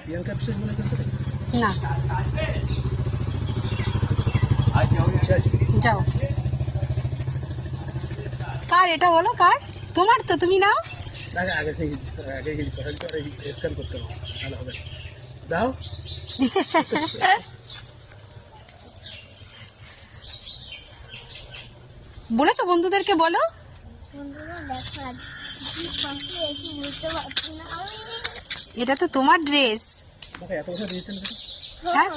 প্রিয়াঙ্কা বিশ্বাস মনে করছে না, যাও। কার এটা বলো, কার? তোমার তো, তুমি নাও। আগে সেই কথাটা স্ক্যান করতে হবে, ভালো হবে। দাও। বলেছো বন্ধুদেরকে? বলো। এটা তো তোমার ড্রেস। এত বছর দিয়েছেন হ্যাঁ,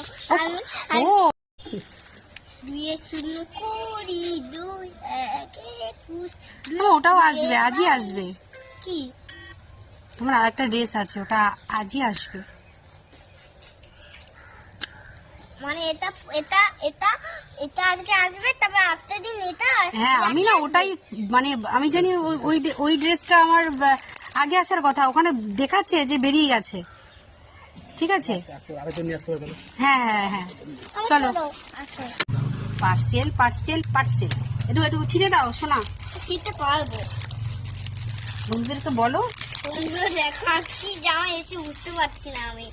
ও ওটাও আসবে, আজই আসবে। কি তোমার আর একটা ড্রেস আছে, ওটা আজই আসবে। মানে এটা এটা এটা এটা আজকে আসবে, তবে আজকের দিন এটা হ্যাঁ, আমি না ওটাই, মানে আমি জানি ওই ড্রেসটা আমার আগে আসার কথা, ওখানে দেখাচ্ছে যে বেরিয়ে গেছে। ঠিক আছে, হ্যাঁ হ্যাঁ হ্যাঁ, চলো। আচ্ছা, পার্সেল পার্সেল পার্সেল, একটু একটু ছিঁড়ে দাও শোনা। শিখতে পারবো। বন্ধুদেরকে বলো। বন্ধুরা দেখো কি জামা এসে বুঝতে পারছি না আমি,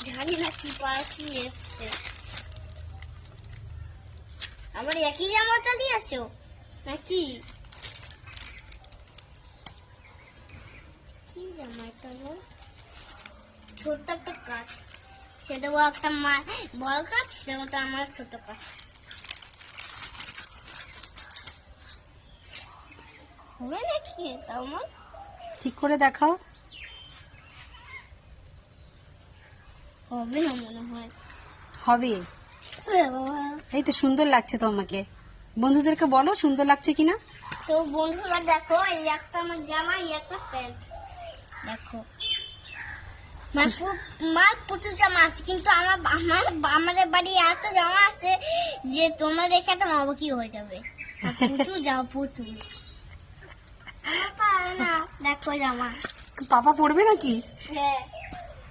জানি না কি পাখি এসছে। আমার একই জামাটা দিয়েছো নাকি? কি জামা এটা? ছোট্ট একটা কাজ, সেটা একটা বড় কাজ, সেটা আমার ছোট কাজ। হবে নাকি এটা আমার? ঠিক করে দেখাও। হবে না মনে হয়। হবে, এই তো সুন্দর লাগছে তোমাকে। বন্ধুদেরকে বলো সুন্দর লাগছে কিনা। তো বন্ধুরা দেখো, এই একটা আমার জামা, এই একটা প্যান্ট। দেখো মার প্রচুর জামা আছে, কিন্তু আমাদের বাড়ি এত জামা আছে যে তোমরা দেখে একটা মাবকি হয়ে যাবে। প্রচুর জামা, প্রচুর। আমার পারে না, দেখো জামা। পাপা পড়বে নাকি? হ্যাঁ।